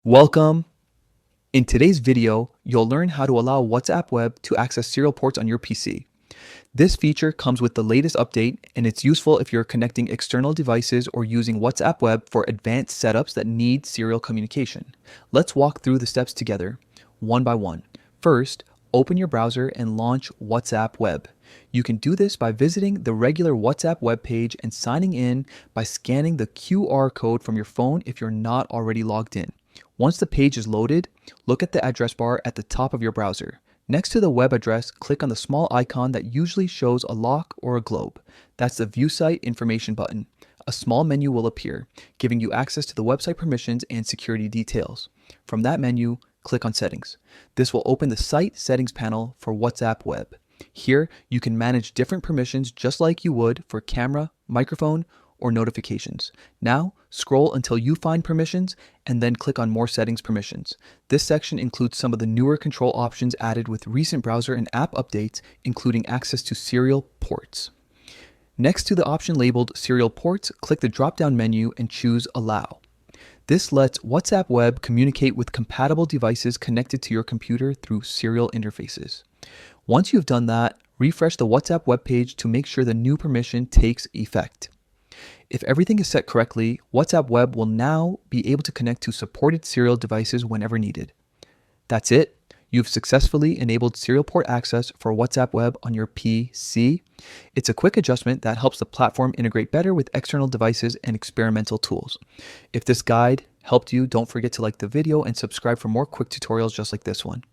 Welcome. In today's video, you'll learn how to allow WhatsApp Web to access serial ports on your PC. This feature comes with the latest update, and it's useful if you're connecting external devices or using WhatsApp Web for advanced setups that need serial communication. Let's walk through the steps together, one by one. First, open your browser and launch WhatsApp Web. You can do this by visiting the regular WhatsApp web page and signing in by scanning the QR code from your phone if you're not already logged in. Once the page is loaded, look at the address bar at the top of your browser. Next to the web address, click on the small icon that usually shows a lock or a globe. That's the View Site Information button. A small menu will appear, giving you access to the website permissions and security details. From that menu, click on Settings. This will open the Site Settings panel for WhatsApp Web. Here, you can manage different permissions just like you would for camera, microphone, or notifications. Now, scroll until you find permissions and then click on More Settings Permissions. This section includes some of the newer control options added with recent browser and app updates, including access to serial ports. Next to the option labeled Serial Ports, click the drop-down menu and choose Allow. This lets WhatsApp Web communicate with compatible devices connected to your computer through serial interfaces. Once you've done that, refresh the WhatsApp web page to make sure the new permission takes effect. If everything is set correctly, WhatsApp Web will now be able to connect to supported serial devices whenever needed. That's it. You've successfully enabled serial port access for WhatsApp Web on your PC. It's a quick adjustment that helps the platform integrate better with external devices and experimental tools. If this guide helped you, don't forget to like the video and subscribe for more quick tutorials just like this one.